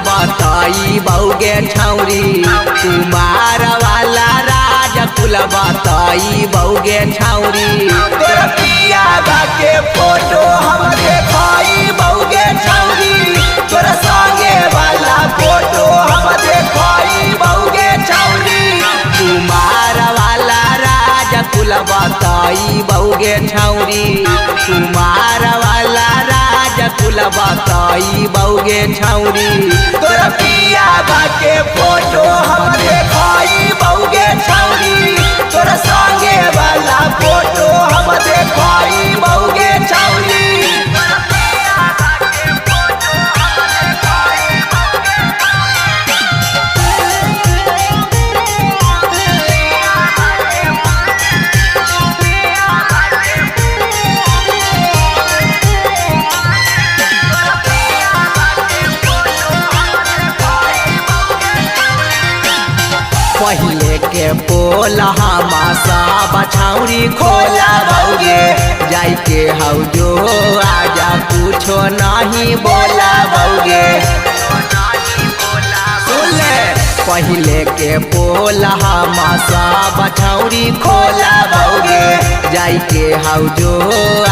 बताई बउगे छौरी कुमार वाला राजा कुल बताई बउगे छौरी तोरा पिया के फोटो हम देखाई बउगे छौरी तोरा संगे वाला फोटो हम देखाई बउगे छौरी कुमार वाला राजा कुल बताई बउगे छौरी कुमार वाला राजा कुल बताई बउगे छौरी तोरा पिया के फोटो हम देखाई बउगे छौरी तोरा संगे वाला फोटो हम देखाई बउगे छौरी पहले के बोला हमासा बछौरी खोला बउगे जाई के हौ जो आजा कुछो नहीं बोला बउगे पहले के बोला हमासा बछौरी खोला बउगे जाई के हौ जो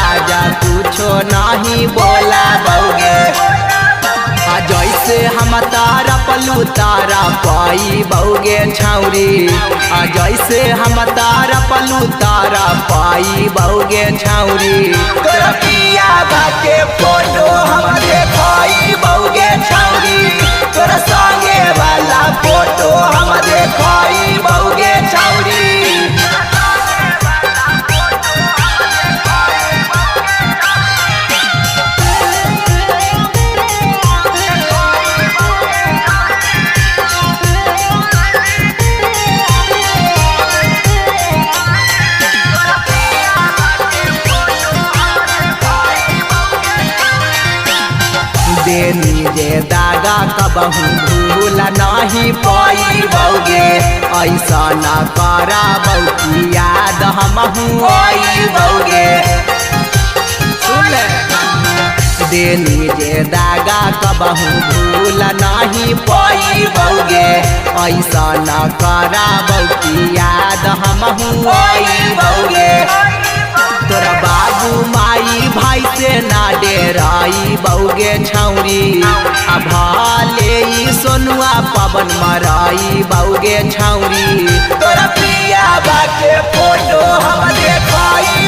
आजा कुछो नहीं बोला बउगे जैसे हम तारा पलू तारा पाई बउगे छौरी जैसे हम तारा पलू तारा पाई बउगे छौरी तोरा पिया के फोटो हम देखाई बउगे छौरी तोरा संगे वाला फोटो हम देखाई बउगे छौरी देनी जे दागा कबहू भूल नहीं पाई बउगे ऐसा न करा बउकी याद हमहू आई बउगे देनी जे दागा कबहू भूल नहीं पाई बउगे ऐसा न करा बउकी याद हमहू आई बउगे तोरा बाबू माई भाई से ना डेराई बउगे छौरी भाले सोनुआ पवन मराई बउगे छौरी तोरा पिया के फोटो हम देखाई